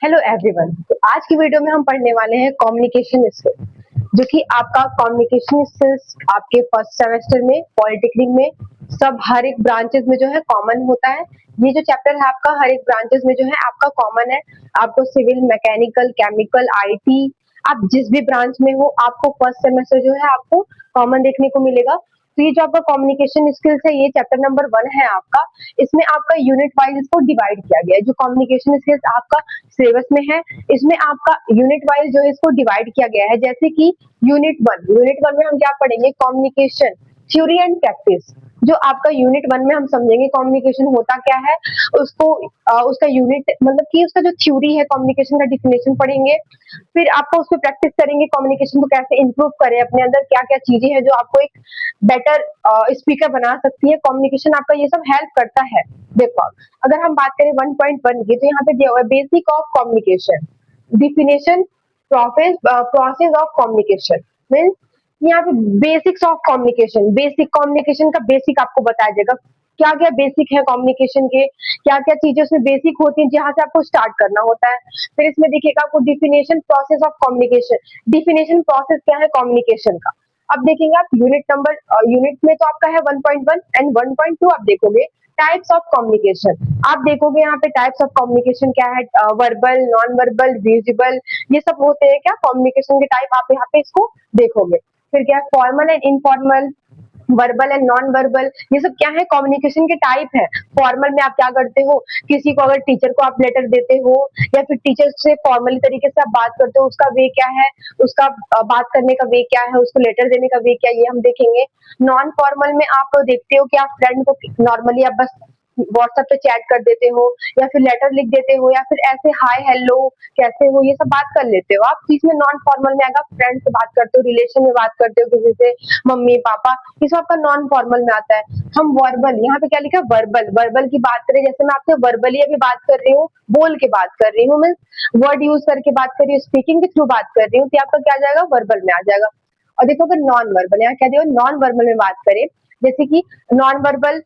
Hello everyone. तो आज की वीडियो में हम पढ़ने वाले हैं कम्युनिकेशन स्किल्स, जो कि आपका कम्युनिकेशन स्किल्स आपके फर्स्ट सेमेस्टर में पॉलिटेक्निक में सब हर एक ब्रांचेस में जो है कॉमन होता है। ये जो चैप्टर है आपका हर एक ब्रांचेस में जो है आपका कॉमन है। आपको सिविल, मैकेनिकल, केमिकल, आईटी, आप जिस भी ब्रांच में हो आपको फर्स्ट सेमेस्टर जो है आपको कॉमन देखने को मिलेगा। तो ये जो आपका कम्युनिकेशन स्किल्स है ये चैप्टर नंबर 1 है आपका। इसमें आपका यूनिट वाइज इसको डिवाइड किया गया है। जो कम्युनिकेशन स्किल्स आपका सिलेबस में है इसमें आपका यूनिट वाइज जो है इसको डिवाइड किया गया है। जैसे कि यूनिट वन में हम क्या पढ़ेंगे, कम्युनिकेशन थ्योरी एंड प्रैक्टिस। जो आपका यूनिट 1 में हम समझेंगे कम्युनिकेशन होता क्या है, उसको उसका यूनिट मतलब कि उसका जो थ्योरी है कम्युनिकेशन का डिफिनेशन पढ़ेंगे। फिर आपको उस पर प्रैक्टिस करेंगे कम्युनिकेशन को कैसे इंप्रूव करें, अपने अंदर क्या क्या चीजें हैं जो आपको एक बेटर स्पीकर बना सकती है। कम्युनिकेशन आपका ये सब हेल्प करता है। देखो, अगर हम बात करें 1.1 की तो यहाँ पे दिया हुआ है basic of communication, definition, process of communication. Means यहाँ पे basics of communication, basic communication का बेसिक आपको बताया जाएगा। क्या क्या बेसिक है कम्युनिकेशन के, क्या क्या चीजें उसमें बेसिक होती है जहां से आपको स्टार्ट करना होता है। फिर इसमें देखिएगा आपको definition, process of communication. Definition process क्या है कम्युनिकेशन का। अब देखेंगे आप यूनिट में तो आपका है 1.1 एंड 1.2 आप देखोगे टाइप्स ऑफ कम्युनिकेशन। आप देखोगे यहाँ पे टाइप्स ऑफ कम्युनिकेशन क्या है, वर्बल, नॉन वर्बल, विजिबल, ये सब होते हैं क्या कम्युनिकेशन के टाइप, आप यहाँ पे इसको देखोगे। फिर क्या है formal and informal, verbal and non verbal, ये सब क्या है कम्युनिकेशन के टाइप है। फॉर्मल में आप क्या करते हो, किसी को अगर टीचर को आप लेटर देते हो या फिर टीचर से फॉर्मली तरीके से आप बात करते हो, उसका वे क्या है, उसका बात करने का वे क्या है, उसको लेटर देने का वे क्या है, ये हम देखेंगे। नॉन फॉर्मल में आप देखते हो कि आप फ्रेंड को नॉर्मली आप बस व्हाट्सएप पे चैट कर देते हो या फिर लेटर लिख देते हो या फिर ऐसे हाय हेलो कैसे हो ये सब बात कर लेते हो आप। इसमें नॉन फॉर्मल में आएगा फ्रेंड से बात करते हो, रिलेशन में बात करते हो किसी से, मम्मी पापा, ये सब आपका नॉन फॉर्मल में आता है। हम वर्बल, यहाँ पे क्या लिखा है वर्बल, वर्बल की बात करें जैसे मैं आपसे वर्बली अभी बात कर रही हूँ, बोल के बात कर रही हूँ, मीन्स वर्ड यूज करके बात कर रही हूँ, स्पीकिंग के थ्रू बात कर रही हूँ, तो आपका क्या आ जाएगा वर्बल में आ जाएगा। और देखो अगर नॉन वर्बल, यहाँ क्या दिया नॉन वर्बल में बात करें जैसे कि नॉन वर्बल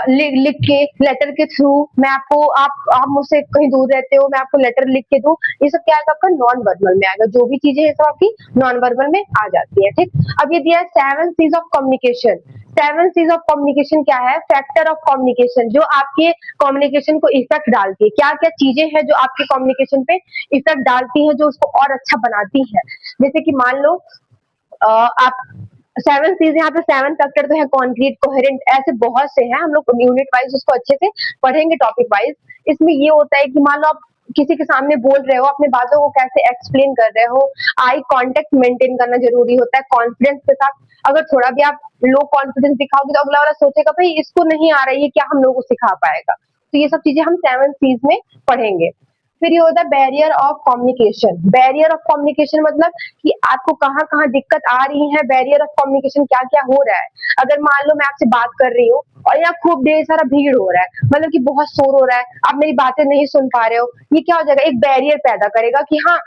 लिख के लेटर के थ्रू मैं आपको, आप मुझसे कहीं दूर रहते हो मैं आपको लेटर लिख के दूं, ये सब क्या आएगा आपका नॉन वर्बल में आएगा। जो भी चीजें ये सब आपकी नॉन वर्बल में आ जाती है। ठीक, अब ये दिया है 7 C's of communication. 7 C's of communication क्या है, फैक्टर ऑफ कम्युनिकेशन, जो आपके कम्युनिकेशन को इफेक्ट डालती है। क्या क्या चीजें हैं जो आपके कम्युनिकेशन पे इफेक्ट डालती है, जो उसको और अच्छा बनाती है। जैसे कि मान लो आप 7 चीज, यहाँ पे 7 फैक्टर तो है, कॉन्क्रीट, कोहेरेंट, ऐसे बहुत से हैं। हम लोग यूनिट वाइज उसको अच्छे से पढ़ेंगे टॉपिक वाइज। इसमें ये होता है कि मान लो आप किसी के सामने बोल रहे हो, अपने बातों को कैसे एक्सप्लेन कर रहे हो, आई कांटेक्ट मेंटेन करना जरूरी होता है कॉन्फिडेंस के साथ। अगर थोड़ा भी आप लो कॉन्फिडेंस दिखाओगे तो अगला वाला सोचेगा भाई इसको नहीं आ रही है, क्या हम लोग को सिखा पाएगा। तो ये सब चीजें हम 7 चीज में पढ़ेंगे। फिर ये होता है barrier of communication. Barrier of communication मतलब कि आपको कहाँ कहाँ दिक्कत आ रही है, बैरियर ऑफ कम्युनिकेशन क्या क्या हो रहा है। अगर मान लो मैं आपसे बात कर रही हूँ और यहाँ खूब ढेर सारा भीड़ हो रहा है, मतलब कि बहुत शोर हो रहा है, आप मेरी बातें नहीं सुन पा रहे हो, ये क्या हो जाएगा, एक बैरियर पैदा करेगा कि हाँ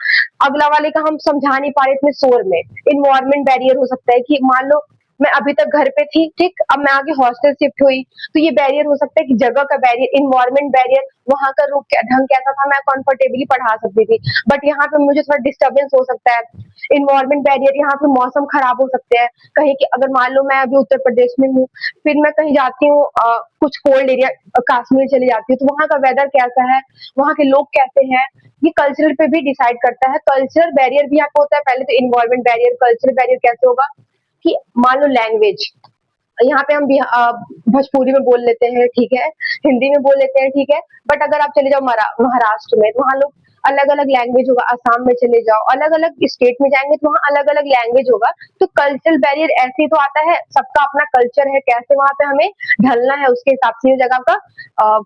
अगला वाले का हम समझा नहीं पा रहे इतने शोर में। इन्वायरमेंट बैरियर हो सकता है कि मान लो मैं अभी तक घर पे थी, ठीक, अब मैं आगे हॉस्टल शिफ्ट हुई, तो ये बैरियर हो सकता है कि जगह का बैरियर, इन्वायरमेंट बैरियर, वहां का रूप ढंग कैसा था, मैं कंफर्टेबली पढ़ा सकती थी, बट यहाँ पे मुझे थोड़ा डिस्टर्बेंस हो सकता है। इन्वायरमेंट बैरियर, यहाँ पे मौसम खराब हो सकते हैं कहीं की, अगर मान लो मैं अभी उत्तर प्रदेश में हूँ, फिर मैं कहीं जाती हूँ कुछ कोल्ड एरिया, कश्मीर चली जाती हूँ, तो वहाँ का वेदर कैसा है, वहाँ के लोग कैसे हैं, ये कल्चरल पे भी डिसाइड करता है। कल्चरल बैरियर भी यहाँ पे होता है, पहले तो इन्वायरमेंट बैरियर। कल्चरल बैरियर कैसे होगा कि मान लो लैंग्वेज, यहाँ पे हम भोजपुरी में बोल लेते हैं, ठीक है, हिंदी में बोल लेते हैं, ठीक है, बट अगर आप चले जाओ महाराष्ट्र में तो वहाँ लोग अलग अलग लैंग्वेज होगा, असम में चले जाओ अलग अलग स्टेट में जाएंगे तो वहाँ अलग अलग लैंग्वेज होगा। तो कल्चरल बैरियर ऐसे ही तो आता है, सबका अपना कल्चर है, कैसे वहाँ पे हमें ढलना है उसके हिसाब से ये जगह का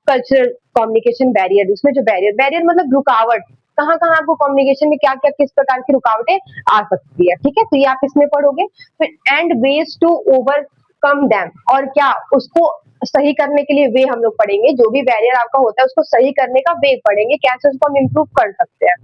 कल्चरल कम्युनिकेशन बैरियर। इसमें जो बैरियर, बैरियर मतलब रुकावट, कहाँ कहाँ आपको कम्युनिकेशन में क्या क्या किस प्रकार की रुकावटें आ सकती है, ठीक है, तो ये आप इसमें पढ़ोगे। फिर and ways to overcome them, और क्या उसको सही करने के लिए वे हम लोग पढ़ेंगे, जो भी बैरियर आपका होता है उसको सही करने का वे पढ़ेंगे, कैसे उसको हम इम्प्रूव कर सकते हैं।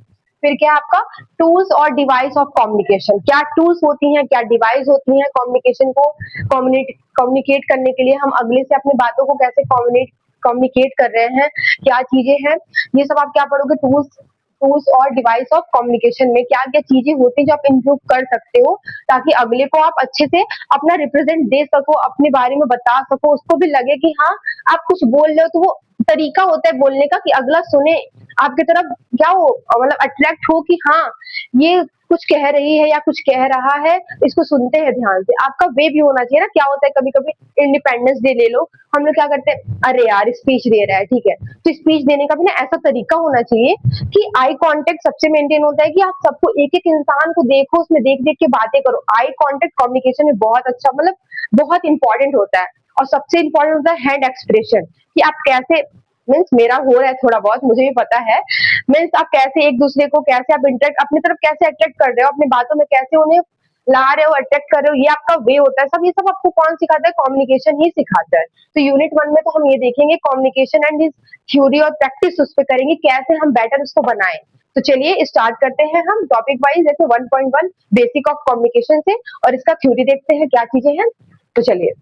फिर क्या है आपका टूल्स और डिवाइस ऑफ कम्युनिकेशन, क्या टूल्स होती हैं क्या डिवाइस होती हैं कम्युनिकेशन को कम्युनिकेट करने के लिए, हम अगले से अपनी बातों को कैसे कम्युनिकेट कर रहे हैं, क्या चीजें हैं, ये सब आप क्या पढ़ोगे, टूल्स टूल्स और डिवाइस ऑफ कम्युनिकेशन में क्या क्या चीजें होती है जो आप इम्प्रूव कर सकते हो, ताकि अगले को आप अच्छे से अपना रिप्रेजेंट दे सको, अपने बारे में बता सको, उसको भी लगे कि हाँ आप कुछ बोल रहे हो, तो वो तरीका होता है बोलने का कि अगला सुने आपकी तरफ, क्या हो मतलब अट्रैक्ट हो कि हाँ ये कुछ कह रही है या कुछ कह रहा है, इसको सुनते हैं ध्यान से। आपका वे भी होना चाहिए ना। क्या होता है कभी कभी इंडिपेंडेंस डे ले लो, हम लोग क्या करते हैं, अरे यार स्पीच दे रहा है, ठीक है, तो स्पीच देने का भी ना ऐसा तरीका होना चाहिए कि आई कांटेक्ट सबसे मेंटेन होता है कि आप सबको एक एक इंसान को देखो, उसमें देख देख के बातें करो। आई कांटेक्ट कम्युनिकेशन में बहुत अच्छा मतलब बहुत इंपॉर्टेंट होता है। और सबसे इंपॉर्टेंट होता है हैंड एक्सप्रेशन, कि आप कैसे, मीन्स मेरा हो रहा है थोड़ा बहुत, मुझे भी पता है, मीन्स आप कैसे एक दूसरे को, कैसे आप इंटरेक्ट अपनी तरफ कैसे अट्रैक्ट कर रहे हो, अपनी बातों में कैसे उन्हें ला रहे हो, अट्रैक्ट कर रहे हो, ये आपका वे होता है। सब ये सब आपको कौन सिखाता है, कम्युनिकेशन ही सिखाता है। तो यूनिट 1 में तो हम ये देखेंगे कम्युनिकेशन एंड हिज थ्योरी और प्रैक्टिस उस पे करेंगे, कैसे हम बेटर उसको बनाएं। तो चलिए स्टार्ट करते हैं हम टॉपिक वाइज, जैसे 1.1 बेसिक ऑफ कम्युनिकेशन से, और इसका थ्योरी देखते हैं क्या चीजें हैं। तो चलिए,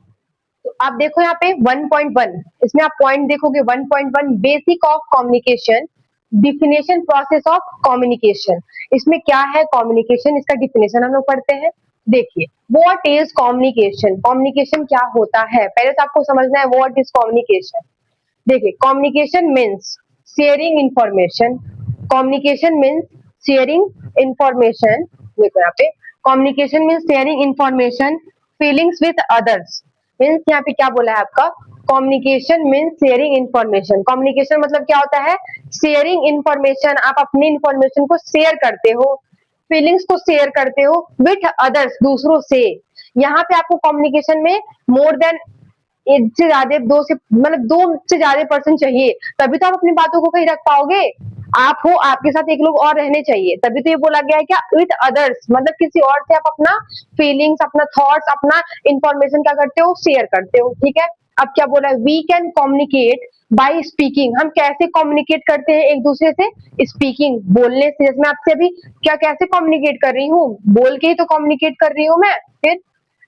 तो आप देखो यहाँ पे 1.1, इसमें आप पॉइंट देखोगे 1.1 basic of communication, definition process of communication. इसमें क्या है कम्युनिकेशन, इसका डिफिनेशन हम लोग पढ़ते हैं। देखिए, व्हाट इज कम्युनिकेशन, कम्युनिकेशन क्या होता है, पहले तो आपको समझना है व्हाट इज कम्युनिकेशन। देखिए, communication means sharing information, communication means sharing information. देखो यहाँ पे, communication means sharing information feelings with others. Means यहाँ पे क्या बोला है आपका, communication means sharing information. Communication मतलब क्या होता है, शेयरिंग इंफॉर्मेशन, आप अपनी इंफॉर्मेशन को शेयर करते हो, फीलिंग्स को शेयर करते हो विथ अदर्स, दूसरों से। यहाँ पे आपको कम्युनिकेशन में मोर देन एक से ज्यादा, दो से मतलब दो से ज्यादा पर्सन चाहिए, तभी तो आप अपनी बातों को कहीं रख पाओगे। आप हो, आपके साथ एक लोग और रहने चाहिए, तभी तो ये बोला गया है क्या, विथ अदर्स, मतलब किसी और से आप अपना फीलिंग्स, अपना थॉट्स, अपना इंफॉर्मेशन क्या करते हो, शेयर करते हो, ठीक है। अब क्या बोला है, we can communicate by speaking, हम कैसे कम्युनिकेट करते हैं एक दूसरे से, स्पीकिंग, बोलने से। जैसे मैं आपसे अभी क्या कैसे कम्युनिकेट कर रही हूँ, बोल के ही तो कम्युनिकेट कर रही हूँ मैं। फिर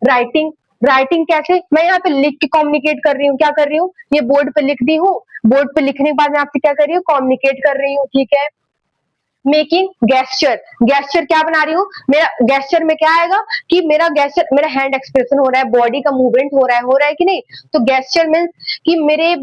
राइटिंग, राइटिंग कैसे, मैं यहाँ पे लिख के कम्युनिकेट कर रही हूँ, क्या कर रही हूँ, ये बोर्ड पे लिख दी हूँ, बोर्ड पे लिखने के बाद मैं आपसे क्या कर रही हूँ, कम्युनिकेट कर रही हूँ, ठीक है। मेकिंग गेस्चर, गेस्चर क्या बना रही हूँ, मेरा गेस्चर में क्या आएगा कि मेरा गेस्चर, मेरा हैंड एक्सप्रेशन हो रहा है, बॉडी का मूवमेंट हो रहा है कि नहीं। तो गेस्चर मीन्स कि मेरे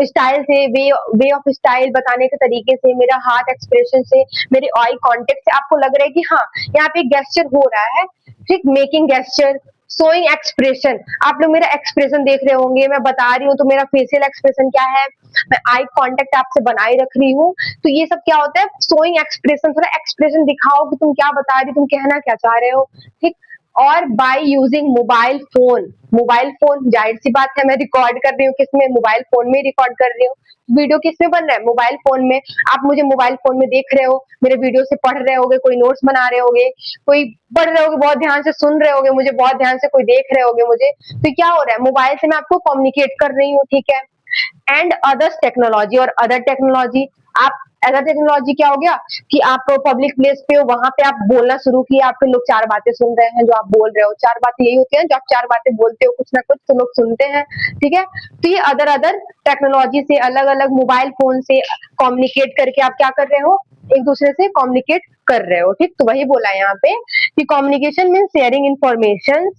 स्टाइल से, वे ऑफ स्टाइल बताने के तरीके से, मेरा हाथ एक्सप्रेशन से, मेरे आई कांटेक्ट से आपको लग रहा है कि हाँ यहाँ पे गेस्चर हो रहा है, ठीक। मेकिंग गेस्चर, शोइंग एक्सप्रेशन, आप लोग मेरा एक्सप्रेशन देख रहे होंगे, मैं बता रही हूँ तो मेरा फेशियल एक्सप्रेशन क्या है, मैं आई कांटेक्ट आपसे बनाए रख रही हूँ। तो ये सब क्या होता है, शोइंग एक्सप्रेशन, थोड़ा एक्सप्रेशन दिखाओ कि तुम क्या बता रही हो, तुम कहना क्या चाह रहे हो, ठीक। और by using mobile phone, mobile phone, जाहिर सी बात है मैं रिकॉर्ड कर रही हूँ किसमें, मोबाइल फोन में रिकॉर्ड कर रही हूँ। वीडियो किसमें बन रहा है, मोबाइल फोन में। आप मुझे मोबाइल फोन में देख रहे हो, मेरे वीडियो से पढ़ रहे होगे, कोई नोट्स बना रहे होगे, कोई पढ़ रहे होगे, बहुत ध्यान से सुन रहे होगे मुझे, बहुत ध्यान से कोई देख रहे होगे मुझे। तो क्या हो रहा है, मोबाइल से मैं आपको कम्युनिकेट कर रही हूँ, ठीक है। एंड अदर्स टेक्नोलॉजी, और अदर टेक्नोलॉजी, आप अदर टेक्नोलॉजी क्या हो गया कि आप पब्लिक प्लेस पे हो, वहां पे आप बोलना शुरू किया, आपके लोग चार बातें सुन रहे हैं, जो आप बोल रहे हो, चार बातें यही होती है जो आप चार बातें बोलते हो कुछ ना कुछ, तो लोग सुनते हैं, ठीक है। तो ये अदर अदर टेक्नोलॉजी से, अलग अलग मोबाइल फोन से कम्युनिकेट करके आप क्या कर रहे हो, एक दूसरे से कम्युनिकेट कर रहे हो, ठीक। तो वही बोला है यहाँ पे कि communication mean sharing information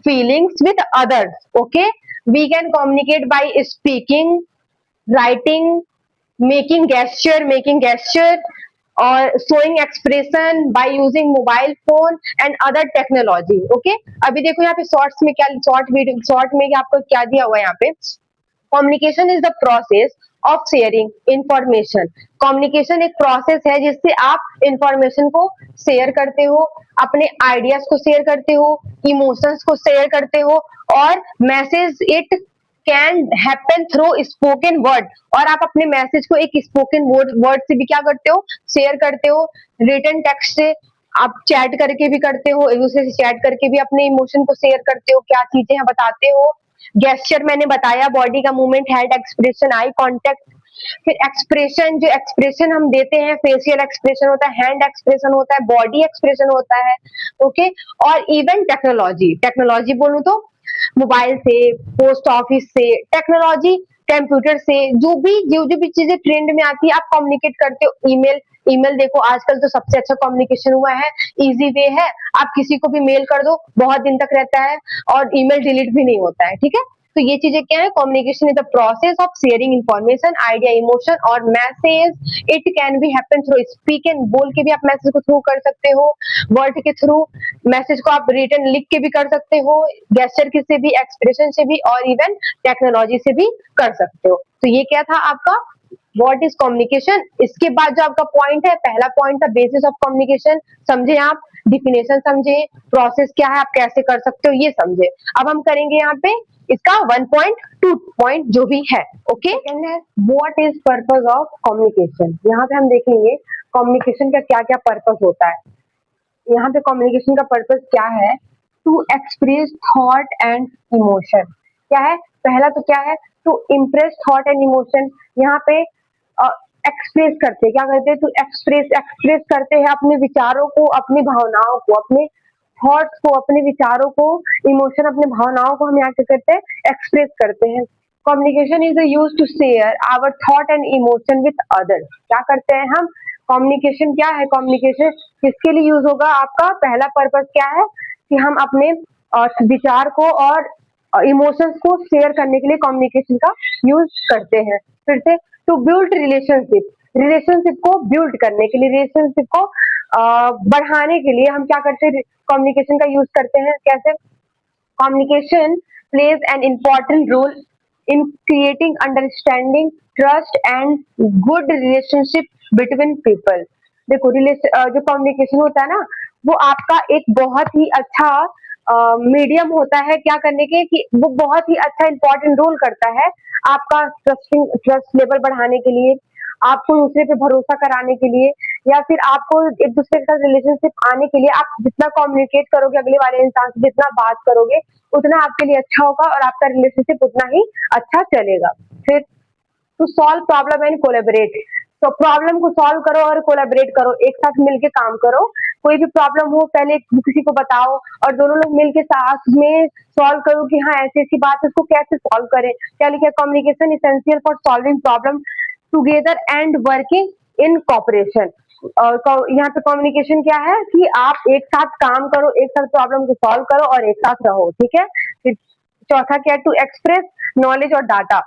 feelings with others, okay. We can communicate by speaking, writing, making gesture और showing expression by using mobile phone and other technology, okay। अभी देखो यहाँ पे शॉर्ट्स में क्या, शॉर्ट वीडियो, शॉर्ट में आपको क्या दिया हुआ है यहाँ पे, communication is the process of sharing information. Communication एक प्रोसेस है जिससे आप इंफॉर्मेशन को शेयर करते हो, अपने आइडियाज को शेयर करते हो, इमोशंस को शेयर करते हो, और message it can happen through spoken word, और आप अपने मैसेज को एक स्पोकन वर्ड से भी क्या करते हो, शेयर करते हो। रिटन टेक्स्ट से आप चैट करके भी करते हो, एक दूसरे से चैट करके भी अपने इमोशन को शेयर करते हो, क्या चीजें हैं बताते हो। गेस्चर मैंने बताया, बॉडी का movement, head expression, eye contact. फिर एक्सप्रेशन, जो एक्सप्रेशन हम देते हैं, फेशियल एक्सप्रेशन होता है, हैंड एक्सप्रेशन होता है, बॉडी एक्सप्रेशन होता है, ओके। और इवन टेक्नोलॉजी, टेक्नोलॉजी बोलूं तो मोबाइल से, पोस्ट ऑफिस से, टेक्नोलॉजी कंप्यूटर से, जो भी चीजें ट्रेंड में आती है आप कम्युनिकेट करते हो, ईमेल, ईमेल देखो, आजकल तो सबसे अच्छा कम्युनिकेशन हुआ है, इजी वे है, आप किसी को भी मेल कर दो, बहुत दिन तक रहता है और ईमेल डिलीट भी नहीं होता है, ठीक है। तो ये चीजें क्या है, communication is the process of sharing information, idea, emotion और message. It can be happen through speak and, बोल के भी आप मैसेज को थ्रू कर सकते हो, वर्ड के थ्रू, मैसेज को आप रिटर्न लिख के भी कर सकते हो, गेस्चर के से भी, एक्सप्रेशन से भी और इवन टेक्नोलॉजी से भी कर सकते हो। तो ये क्या था आपका व्हाट इज कम्युनिकेशन। इसके बाद जो आपका पॉइंट है, पहला पॉइंट था बेसिस ऑफ कम्युनिकेशन, समझे आप, डिफिनेशन समझे, प्रोसेस क्या है, आप कैसे कर सकते हो ये समझे। अब हम करेंगे यहाँ पे इसका 1.2 पॉइंट जो भी है, ओके। सेकंड है what is purpose of communication. यहाँ पे हम देखेंगे कम्युनिकेशन का क्या क्या पर्पस होता है। यहाँ पे कम्युनिकेशन का पर्पस क्या है, to express thought and emotion. क्या है, पहला तो क्या है, to impress thought and emotion. यहाँ पे एक्सप्रेस करते हैं, क्या करते हैं, टू एक्सप्रेस करते हैं अपने विचारों को, अपनी भावनाओं को, अपने थॉट्स को, अपने विचारों को, इमोशन, अपने भावनाओं को हम यहाँ क्या करते हैं, एक्सप्रेस करते हैं। Communication is use to share our thought and emotion with others. क्या करते हैं हम, कम्युनिकेशन क्या है, कम्युनिकेशन किसके लिए यूज होगा आपका, पहला पर्पस क्या है कि हम अपने विचार को और इमोशंस को शेयर करने के लिए कम्युनिकेशन का यूज करते हैं। फिर से, टू बिल्ड रिलेशनशिप, रिलेशनशिप को बिल्ड करने के लिए, रिलेशनशिप को बढ़ाने के लिए हम क्या करते हैं, कम्युनिकेशन का यूज करते हैं। कैसे, communication plays an important role in creating understanding, trust and good relationship between people. देखो जो कम्युनिकेशन होता है ना, वो आपका एक बहुत ही अच्छा मीडियम होता है क्या करने के, कि वो बहुत ही अच्छा इंपॉर्टेंट रोल करता है आपका ट्रस्ट लेवल बढ़ाने के लिए, आपको दूसरे पे भरोसा कराने के लिए, या फिर आपको एक दूसरे के साथ रिलेशनशिप आने के लिए। आप जितना कम्युनिकेट करोगे अगले वाले इंसान से, जितना बात करोगे, उतना आपके लिए अच्छा होगा और आपका रिलेशनशिप उतना ही अच्छा चलेगा। फिर to solve problem and collaborate, तो प्रॉब्लम को सॉल्व करो और कोलैबोरेट करो, एक साथ मिलके काम करो। कोई भी प्रॉब्लम हो पहले किसी को बताओ और दोनों लोग मिलके साथ में सॉल्व करो कि हाँ ऐसी ऐसी बात है, इसको कैसे सॉल्व करें। क्या लिखा है, communication essential for solving problem together and working in cooperation. और यहाँ पे कम्युनिकेशन क्या है कि आप एक साथ काम करो, एक साथ प्रॉब्लम को सॉल्व करो और एक साथ रहो, ठीक है। फिर चौथा क्या है, टू एक्सप्रेस नॉलेज और डाटा,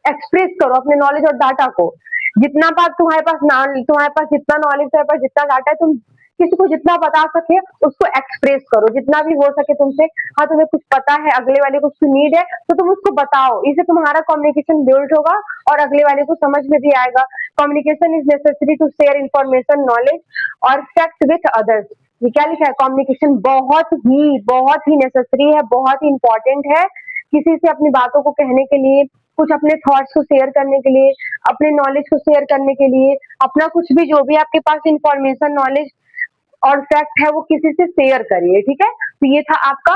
एक्सप्रेस करो अपने नॉलेज और डाटा को। जितना बात तुम्हारे पास जितना नॉलेज, तुम्हारे पास जितना डाटा है, तुम किसी को जितना बता सके उसको एक्सप्रेस करो, जितना भी हो सके तुमसे। हाँ, तुम्हें कुछ पता है, अगले वाले को उसकी नीड है, तो तुम उसको बताओ, इससे तुम्हारा कम्युनिकेशन बिल्ड होगा और अगले वाले को समझ में भी आएगा। Communication is necessary to share information, knowledge और फैक्ट विथ अदर्स। ये क्या लिखा है, कम्युनिकेशन बहुत ही नेसेसरी है, बहुत ही इंपॉर्टेंट है किसी से अपनी बातों को कहने के लिए, कुछ अपने थॉट्स को शेयर करने के लिए, अपने नॉलेज को शेयर करने के लिए, अपना कुछ भी जो भी आपके पास इंफॉर्मेशन, नॉलेज और फैक्ट है वो किसी से शेयर करिए, ठीक है। तो ये था आपका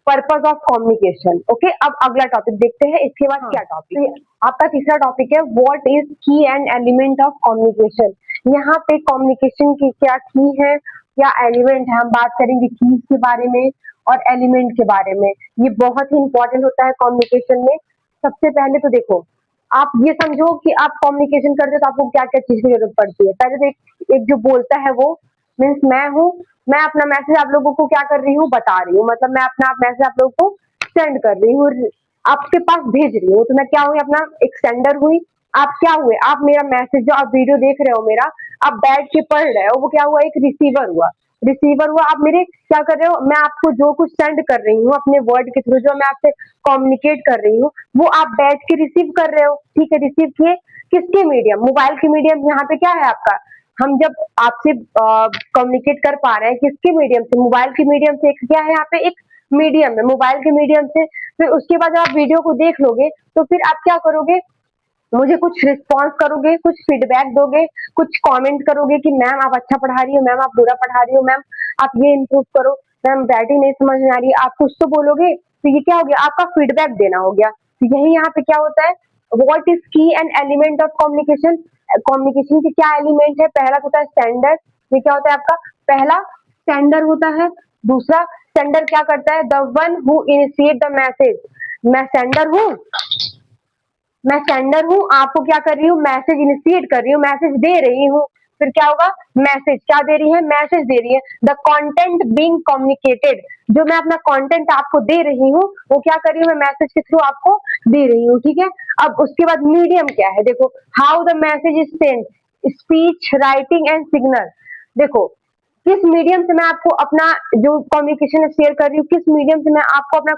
पर्पस ऑफ कम्युनिकेशन, ओके। अब अगला टॉपिक देखते हैं, इसके बाद क्या टॉपिक है, आपका तीसरा टॉपिक है व्हाट इज की एंड एलिमेंट ऑफ कम्युनिकेशन। यहाँ पे कम्युनिकेशन की क्या की है, क्या एलिमेंट है, हम बात करेंगे कीज के बारे में और एलिमेंट के बारे में। ये बहुत ही इंपॉर्टेंट होता है कम्युनिकेशन में। सबसे पहले तो देखो, आप ये समझो कि आप कम्युनिकेशन करते हो तो आपको क्या क्या चीज की जरूरत पड़ती है। पहले तो एक जो बोलता है वो मीन्स मैं हूँ, मैं अपना मैसेज आप लोगों को क्या कर रही हूँ, बता रही हूँ, मतलब मैं अपना मैसेज आप लोगों को सेंड कर रही हूँ, आपके पास भेज रही हूँ, तो मैं क्या हुई, अपना एक सेंडर हुई। आप क्या हुए, आप मेरा मैसेज जो आप वीडियो देख रहे हो मेरा, आप बैठ के पढ़ रहे हो, वो क्या हुआ, एक रिसीवर हुआ। रिसीवर हुआ, आप मेरे क्या कर रहे हो, मैं आपको जो कुछ सेंड कर रही हूँ अपने वर्ड के थ्रू, जो मैं आपसे कम्युनिकेट कर रही हूँ, वो आप बैठ के रिसीव कर रहे हो, ठीक है। रिसीव किए किसके मीडियम, मोबाइल के मीडियम। यहाँ पे क्या है आपका, हम जब आपसे कम्युनिकेट कर पा रहे हैं किसके मीडियम से, मोबाइल के मीडियम से। एक क्या है यहाँ पे, एक मीडियम है मोबाइल के मीडियम से। फिर उसके बाद जब आप वीडियो को देख लोगे तो फिर आप क्या करोगे, मुझे कुछ रिस्पॉन्स करोगे, कुछ फीडबैक दोगे, कुछ कमेंट करोगे कि मैम आप अच्छा पढ़ा रही हो, मैम आप बुरा पढ़ा रही हो, मैम आप ये इम्प्रूव करो, मैम राइटिंग नहीं समझ में आ रही है, आप कुछ तो बोलोगे। तो ये क्या हो गया, आपका फीडबैक देना हो गया। तो यही यहाँ पे क्या होता है, व्हाट इज की and element of communication. Communication के क्या एलिमेंट है, पहला होता है स्टैंडर्ड। ये क्या होता है आपका, पहला सेंडर होता है, दूसरा सेंडर क्या करता है, the one who initiate the message. मैं सेंडर हूँ, मैं सेंडर हूँ, आपको क्या कर रही हूँ, मैसेज इनिशिएट कर रही हूँ, मैसेज दे रही हूँ, फिर क्या होगा, मैसेज, क्या दे रही है, मैसेज दे रही है। द कंटेंट बीइंग कम्युनिकेटेड, जो मैं अपना कंटेंट आपको दे रही हूँ वो क्या कर रही हूँ, मैं मैसेज के थ्रू आपको दे रही हूँ, ठीक है। अब उसके बाद मीडियम क्या है, देखो, how the message is sent, speech, writing and signal. देखो, किस मीडियम से मैं आपको अपना जो कम्युनिकेशन शेयर कर रही हूँ, किस मीडियम से मैं आपको अपना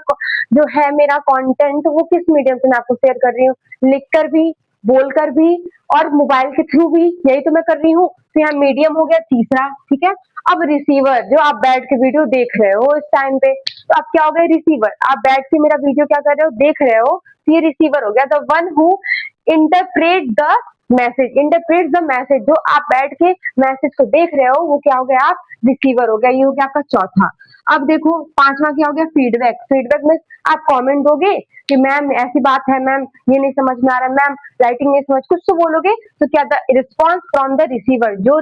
जो है मेरा कंटेंट, वो किस मीडियम से मैं आपको शेयर कर रही हूँ, लिखकर भी, बोलकर भी, और मोबाइल के थ्रू भी, यही तो मैं कर रही हूँ। तो यहाँ मीडियम हो गया तीसरा, ठीक है। अब रिसीवर, जो आप बैठ के वीडियो देख रहे हो इस टाइम पे, तो अब क्या हो गया, रिसीवर, आप बैठ के मेरा वीडियो क्या कर रहे हो, देख रहे हो, तो ये रिसीवर हो गया। The one who interpret the message, interpret the message, जो आप बैठ के मैसेज को देख रहे हो वो क्या हो गया, आप रिसीवर हो गया। ये हो गया आपका चौथा। अब देखो पांचवा क्या हो गया, फीडबैक। फीडबैक में आप कमेंट दोगे कि मैम ऐसी बात है, मैम ये नहीं समझ में आ रहा, मैम राइटिंग नहीं समझ, कुछ तो बोलोगे, तो क्या, the response from the receiver, जो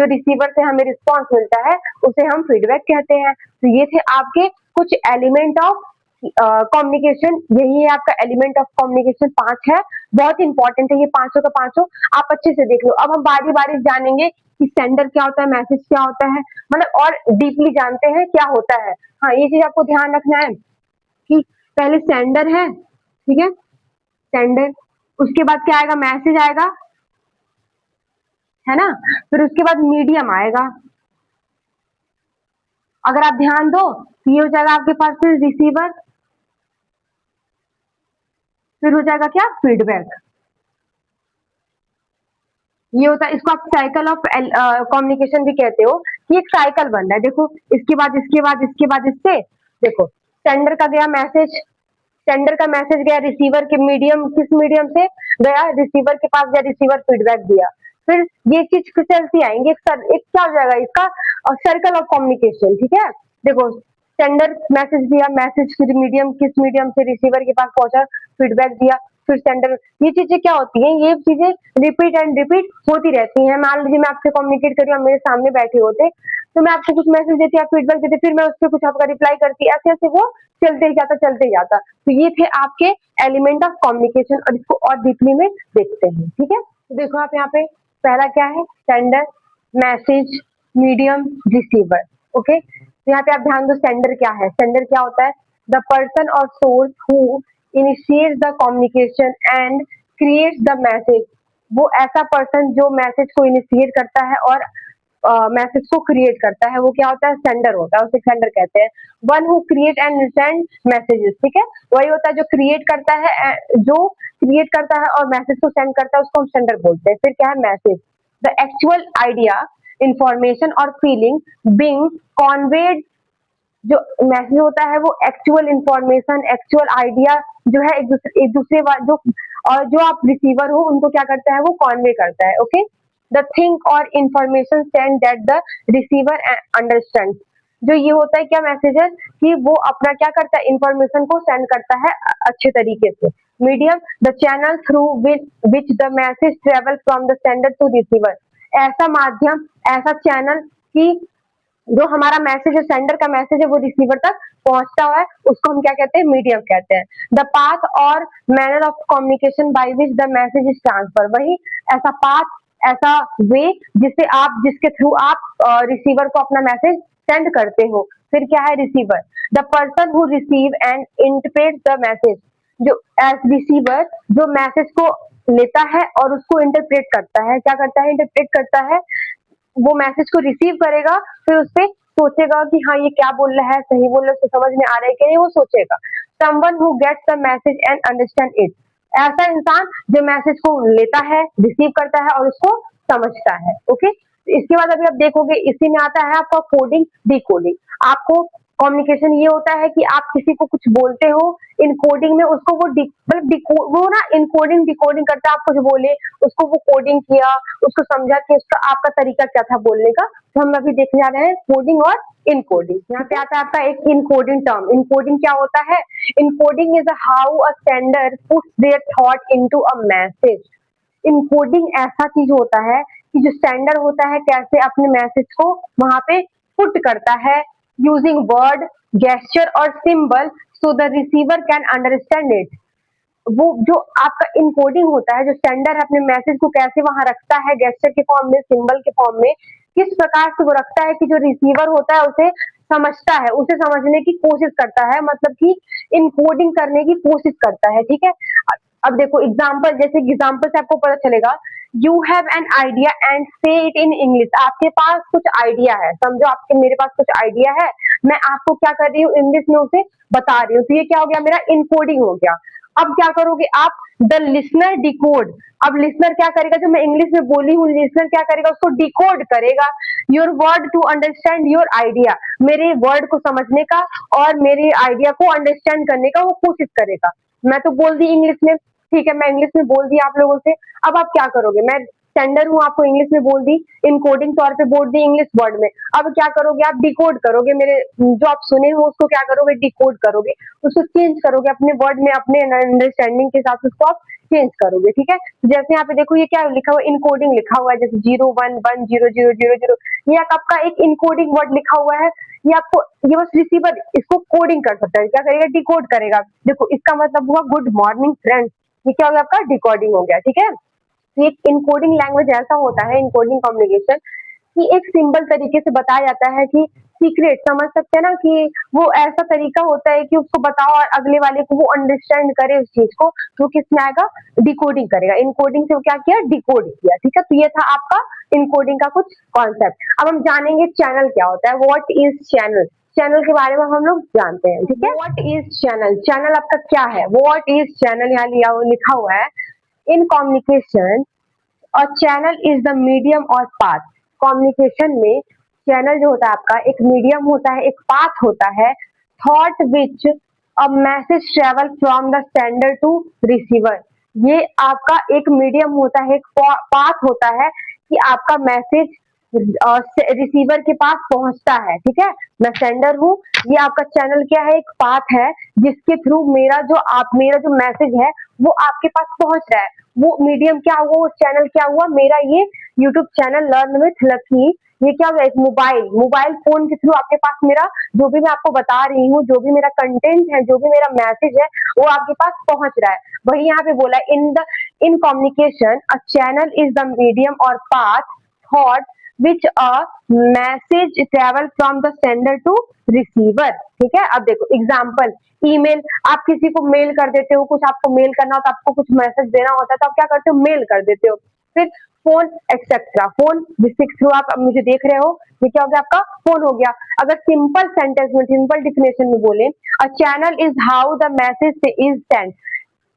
रिसीवर से हमें रिस्पॉन्स मिलता है उसे हम फीडबैक कहते हैं। तो ये थे आपके कुछ एलिमेंट ऑफ कम्युनिकेशन, यही है आपका एलिमेंट ऑफ कम्युनिकेशन, 5 है, बहुत इंपॉर्टेंट है ये पांचों का पांचों, आप अच्छे से देख लो। अब हम बारी बारी जानेंगे कि सेंडर क्या होता है, मैसेज क्या होता है, मतलब और डीपली जानते हैं क्या होता है। हाँ, ये चीज आपको ध्यान रखना है कि पहले सेंडर है, ठीक है, सेंडर, उसके बाद क्या आएगा, मैसेज आएगा, है ना, फिर उसके बाद मीडियम आएगा। अगर आप ध्यान दो तो ये हो जाएगा आपके पास फिर रिसीवर, फिर हो जाएगा क्या, फीडबैक। ये होता है, इसको आप साइकिल ऑफ कम्युनिकेशन भी कहते हो, कि एक साइकिल बन रहा है। देखो, इसके बाद इसके बाद इसके बाद इससे, देखो, सेंडर का गया मैसेज, सेंडर का मैसेज गया रिसीवर के मीडियम, किस मीडियम से गया, रिसीवर के पास गया, रिसीवर फीडबैक दिया, फिर ये चीज चलती आएंगे, एक क्या हो जाएगा इसका, सर्कल ऑफ कम्युनिकेशन, ठीक है। देखो, सेंडर मैसेज दिया, मैसेज फिर मीडियम, किस मीडियम से रिसीवर के पास पहुंचा, फीडबैक दिया, फिर सेंडर, ये चीजें क्या होती हैं, ये चीजें रिपीट एंड रिपीट होती रहती हैं। मान लीजिए मैं आपसे कम्युनिकेट कर रही हूँ, मेरे सामने बैठे होते, तो मैं आपको कुछ मैसेज देती, आप फीडबैक देते, फिर मैं उस पर कुछ आपका रिप्लाई करती, ऐसे ऐसे वो चलते ही जाता, चलते ही जाता। तो ये थे आपके एलिमेंट ऑफ कम्युनिकेशन, और इसको और डीपली में देखते हैं, ठीक है। तो देखो आप यहाँ पे पहला क्या है, sender, message, medium, receiver, okay. तो यहाँ पे आप ध्यान दो, सेंडर क्या है, सेंडर क्या होता है, द पर्सन और source who initiates the communication and creates the message, वो ऐसा पर्सन जो मैसेज को इनिशिएट करता है और मैसेज को क्रिएट करता है, वो क्या होता है, सेंडर होता है, उसे सेंडर कहते हैं। One who create and send messages, ठीक है, वही होता है जो क्रिएट करता है, जो क्रिएट करता है और मैसेज को सेंड करता है, उसको हम सेंडर बोलते हैं। फिर क्या है, message, the actual idea, information और फीलिंग बीइंग कॉन्वेड, जो मैसेज होता है वो एक्चुअल इंफॉर्मेशन, एक्चुअल आइडिया जो है एक दूसरे जो, और जो आप रिसीवर हो उनको क्या करता है, वो कॉन्वे करता है, ओके। द थिंग और information send that the receiver understand, जो ये होता है क्या, मैसेजर, कि वो अपना क्या करता है, इंफॉर्मेशन को सेंड करता है अच्छे तरीके से। Medium, the channel through which the message travel from the sender to receiver, ऐसा माध्यम, ऐसा चैनल कि जो हमारा मैसेज है, सेंडर का मैसेज है, वो रिसीवर तक पहुंचता है, उसको हम क्या कहते हैं, मीडियम कहते हैं। द पाथ और manner of communication by which the message is transfer, वही ऐसा पाथ, ऐसा वे जिससे आप, जिसके थ्रू आप रिसीवर को अपना मैसेज सेंड करते हो। फिर क्या है, receiver, the person who receive and interpret the message, जो एज रिसीवर जो मैसेज को लेता है और उसको इंटरप्रेट करता है, क्या करता है, इंटरप्रेट करता है, वो मैसेज को रिसीव करेगा, फिर उससे सोचेगा कि हाँ ये क्या बोल रहा है, सही बोल रहा है, उसको समझ में आ रहा है कि नहीं, वो सोचेगा। Someone who gets the message and understand it, ऐसा इंसान जो मैसेज को लेता है, रिसीव करता है और उसको समझता है, ओके। इसके बाद अभी आप देखोगे इसी में आता है आपका कोडिंग, डिकोडिंग। आपको कम्युनिकेशन ये होता है कि आप किसी को कुछ बोलते हो, इन कोडिंग में उसको वो मतलब वो ना इनकोडिंग डिकोडिंग करता है, आप कुछ बोले उसको वो कोडिंग किया, उसको समझा कि उसका आपका तरीका क्या था बोलने का। तो हम अभी देखने जा रहे हैं कोडिंग और इनकोडिंग। यहाँ पे आता है आपका एक इनकोडिंग टर्म। इनकोडिंग क्या होता है, encoding is how a sender puts there thought into a message. Encoding ऐसा चीज होता है कि जो सेंडर होता है कैसे अपने मैसेज को वहां पे पुट करता है, यूजिंग वर्ड, गेस्चर और symbol so the receiver can understand it. वो जो आपका इनकोडिंग होता है, जो सेंडर है अपने मैसेज को कैसे वहां रखता है, गेस्चर के फॉर्म में, सिंबल के फॉर्म में, किस प्रकार से वो रखता है कि जो रिसीवर होता है उसे समझता है, उसे समझने की कोशिश करता है, मतलब कि इनकोडिंग करने की कोशिश करता है, ठीक है। अब देखो एग्जाम्पल, जैसे एग्जाम्पल से आपको पता चलेगा, you have an idea and से इट इन इंग्लिश। आपके पास कुछ आइडिया है, समझो आपके मेरे पास कुछ आइडिया है, मैं आपको क्या कर रही हूँ, इंग्लिश में उसे बता रही हूँ, तो ये क्या हो गया, मेरा इनकोडिंग हो गया। अब क्या करोगे आप, द लिसनर डिकोड। अब लिसनर क्या करेगा, जो मैं इंग्लिश में बोली हूँ, लिसनर क्या करेगा, उसको डिकोड करेगा, your word to understand your idea, मेरे वर्ड को समझने का और मेरे आइडिया को अंडरस्टैंड करने का वो कोशिश करेगा। मैं तो बोल दी इंग्लिश में, ठीक है, मैं इंग्लिश में बोल दी आप लोगों से। अब आप क्या करोगे, मैं सेंडर हूँ, आपको इंग्लिश में बोल दी, इनकोडिंग तौर पे बोल दी इंग्लिश वर्ड में। अब क्या करोगे, आप डिकोड करोगे, मेरे जो आप सुने हो उसको क्या करोगे, डिकोड करोगे, उसको चेंज करोगे अपने वर्ड में, अपने अंडरस्टैंडिंग के हिसाब से उसको आप चेंज करोगे, ठीक है। जैसे यहाँ पे देखो ये क्या लिखा हुआ है, इनकोडिंग लिखा हुआ है, जैसे 01100000, ये आपका एक इनकोडिंग वर्ड लिखा हुआ है। ये आपको, ये बस रिसीवर इसको कोडिंग कर सकता है, क्या करेगा, डिकोड करेगा। देखो इसका मतलब हुआ गुड मॉर्निंग फ्रेंड्स, ये क्या हो गया, आपका डिकोडिंग हो गया, ठीक है। एक इनकोडिंग लैंग्वेज ऐसा होता है, इनकोडिंग कम्युनिकेशन, कि एक सिंपल तरीके से बताया जाता है, कि सीक्रेट समझ सकते हैं ना, कि वो ऐसा तरीका होता है कि उसको बताओ और अगले वाले को वो अंडरस्टैंड करे उस चीज को, तो किस में आएगा, डिकोडिंग करेगा। इनकोडिंग से वो क्या किया, डिकोड किया, ठीक है। तो ये था आपका इनकोडिंग का कुछ कॉन्सेप्ट। अब हम जानेंगे चैनल क्या होता है, व्हाट इज चैनल। चैनल के बारे में हम लोग जानते हैं, ठीक है। व्हाट इज चैनल, चैनल आपका क्या है, व्हाट इज चैनल यहाँ लिखा हुआ है, इन कम्युनिकेशन और चैनल इज द मीडियम और पाथ। कम्युनिकेशन में चैनल जो होता है आपका एक मीडियम होता है, एक पाथ होता है, thought which a message travel from the sender to receiver. ये आपका एक मीडियम होता है, एक पाथ होता है कि आपका मैसेज रिसीवर के पास पहुंचता है, ठीक है। मैं सेंडर हूँ, ये आपका चैनल क्या है, एक पाथ है जिसके थ्रू मेरा जो मैसेज है वो आपके पास पहुंच रहा है। वो मीडियम क्या हुआ, वो चैनल क्या हुआ, मेरा ये YouTube channel learn with lucky, ये क्या हुआ, एक मोबाइल फोन के थ्रू आपके पास मेरा जो भी मैं आपको बता रही हूँ, जो भी मेरा कंटेंट है, जो भी मेरा मैसेज है, वो आपके पास पहुंच रहा है। वही यहाँ पे बोला, in communication a channel is the medium और path through which a message travel from the sender to receiver, ठीक है। अब देखो एग्जाम्पल, ईमेल, आप किसी को मेल कर देते हो, कुछ आपको मेल करना होता है, आपको कुछ मैसेज देना होता है, तो आप क्या करते हो, मेल कर देते हो। फिर फोन एक्सेट्रा, फोन जिसके थ्रू आप मुझे देख रहे हो, ये क्या हो गया, आपका फोन हो गया। अगर सिंपल सेंटेंस में, सिंपल डिफिनेशन में बोले, a channel is how the message is sent.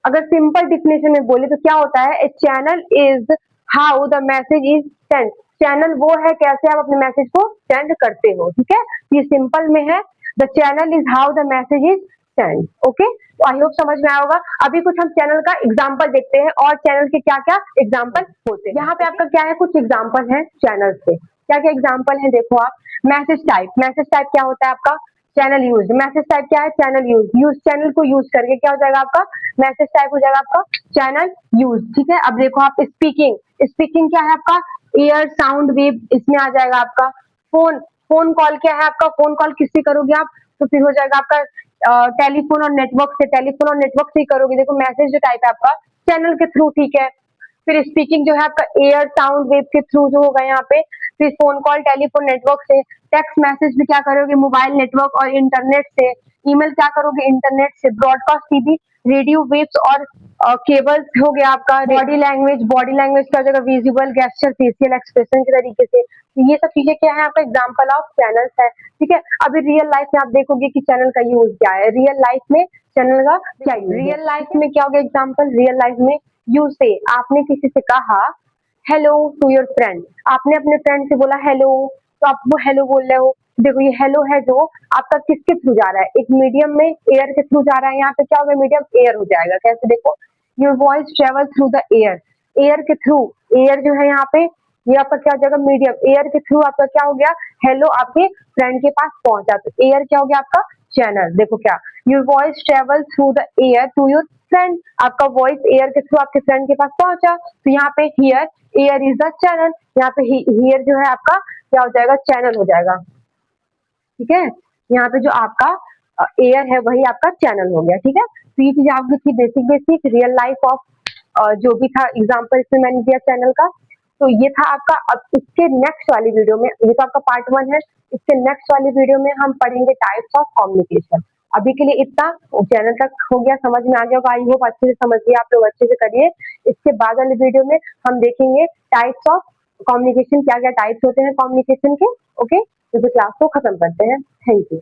अगर सिंपल डिफिनेशन में बोले तो क्या होता है, a channel is how the message is sent. Channel वो है कैसे आप अपने मैसेज को सेंड करते हो, ठीक है। ये सिंपल में है, the channel is how the message is send, okay. तो आई होप समझ में आया होगा। अभी कुछ हम चैनल का एग्जाम्पल देखते हैं और चैनल के क्या क्या एग्जाम्पल होते हैं। यहाँ पे आपका क्या है, कुछ एग्जाम्पल है चैनल से, क्या क्या एग्जाम्पल है, देखो आप। मैसेज टाइप क्या होता है आपका, चैनल यूज। मैसेज टाइप क्या है, चैनल यूज चैनल को यूज करके क्या हो जाएगा आपका, मैसेज टाइप हो जाएगा आपका चैनल यूज, ठीक है। अब देखो आप, स्पीकिंग क्या है आपका, एयर साउंड वेव, इसमें आ जाएगा आपका। फोन कॉल क्या है आपका, फोन कॉल किससे करोगे आप, तो फिर हो जाएगा आपका टेलीफोन और नेटवर्क से ही करोगे। देखो मैसेज जो टाइप है आपका चैनल के थ्रू, ठीक है। फिर स्पीकिंग जो है आपका एयर साउंड वेव के थ्रू जो होगा यहाँ पे। फिर फोन कॉल टेलीफोन नेटवर्क से। टेक्स्ट मैसेज भी क्या करोगे, मोबाइल नेटवर्क और इंटरनेट से। ईमेल क्या करोगे, इंटरनेट से। ब्रॉडकास्ट टीवी, रेडियो वेव्स और केबल्स हो गया आपका। बॉडी लैंग्वेज क्या हो जाएगा, विजुअल गेस्चर, फेशियल एक्सप्रेशन के तरीके से। ये सब चीजें क्या है आपका एग्जाम्पल ऑफ चैनल्स है, ठीक है। अभी रियल लाइफ में आप देखोगे कि चैनल का यूज क्या है, रियल लाइफ में चैनल का क्या यूज, रियल लाइफ में क्या हो गया एग्जाम्पल, रियल लाइफ में यू से, आपने किसी से कहा हेलो टू योर फ्रेंड, आपने अपने फ्रेंड से बोला हेलो, तो आप वो हेलो बोल रहे हो। देखो ये हेलो है जो आपका किसके थ्रू जा रहा है, एक मीडियम में एयर के थ्रू जा रहा है। यहाँ पे क्या होगा, मीडियम एयर हो जाएगा, कैसे देखो, your voice travel through the air, air के थ्रू, एयर जो है यहाँ पे, ये आपका क्या हो जाएगा, मीडियम एयर के थ्रू आपका क्या हो गया, हेलो आपके फ्रेंड के पास पहुंचा, तो एयर क्या हो गया आपका चैनल। देखो क्या, your voice travel through the air to your friend, आपका वॉइस एयर के थ्रू आपके फ्रेंड के पास पहुंचा, तो यहाँ पे here, air is the channel, यहाँ पे हियर जो है आपका क्या हो जाएगा, चैनल हो जाएगा, ठीक है। यहाँ पे जो आपका एयर है वही आपका चैनल हो गया, ठीक है। स्पीच आपकी थी basic basic real life of जो भी था एग्जाम्पल इसमें मैंने दिया चैनल का। तो ये था आपका। अब इसके नेक्स्ट वाली वीडियो में, ये तो आपका पार्ट 1 है, इसके नेक्स्ट वाली वीडियो में हम पढ़ेंगे टाइप्स ऑफ कम्युनिकेशन। अभी के लिए इतना। चैनल तक हो गया, समझ में आ गया होगा, आई होप अच्छे से समझिए, आप लोग अच्छे से करिए। इसके बाद वाली वीडियो में हम देखेंगे टाइप्स ऑफ कम्युनिकेशन, क्या क्या टाइप्स होते हैं कम्युनिकेशन के। ओके, तो क्लास को खत्म करते हैं। Thank you.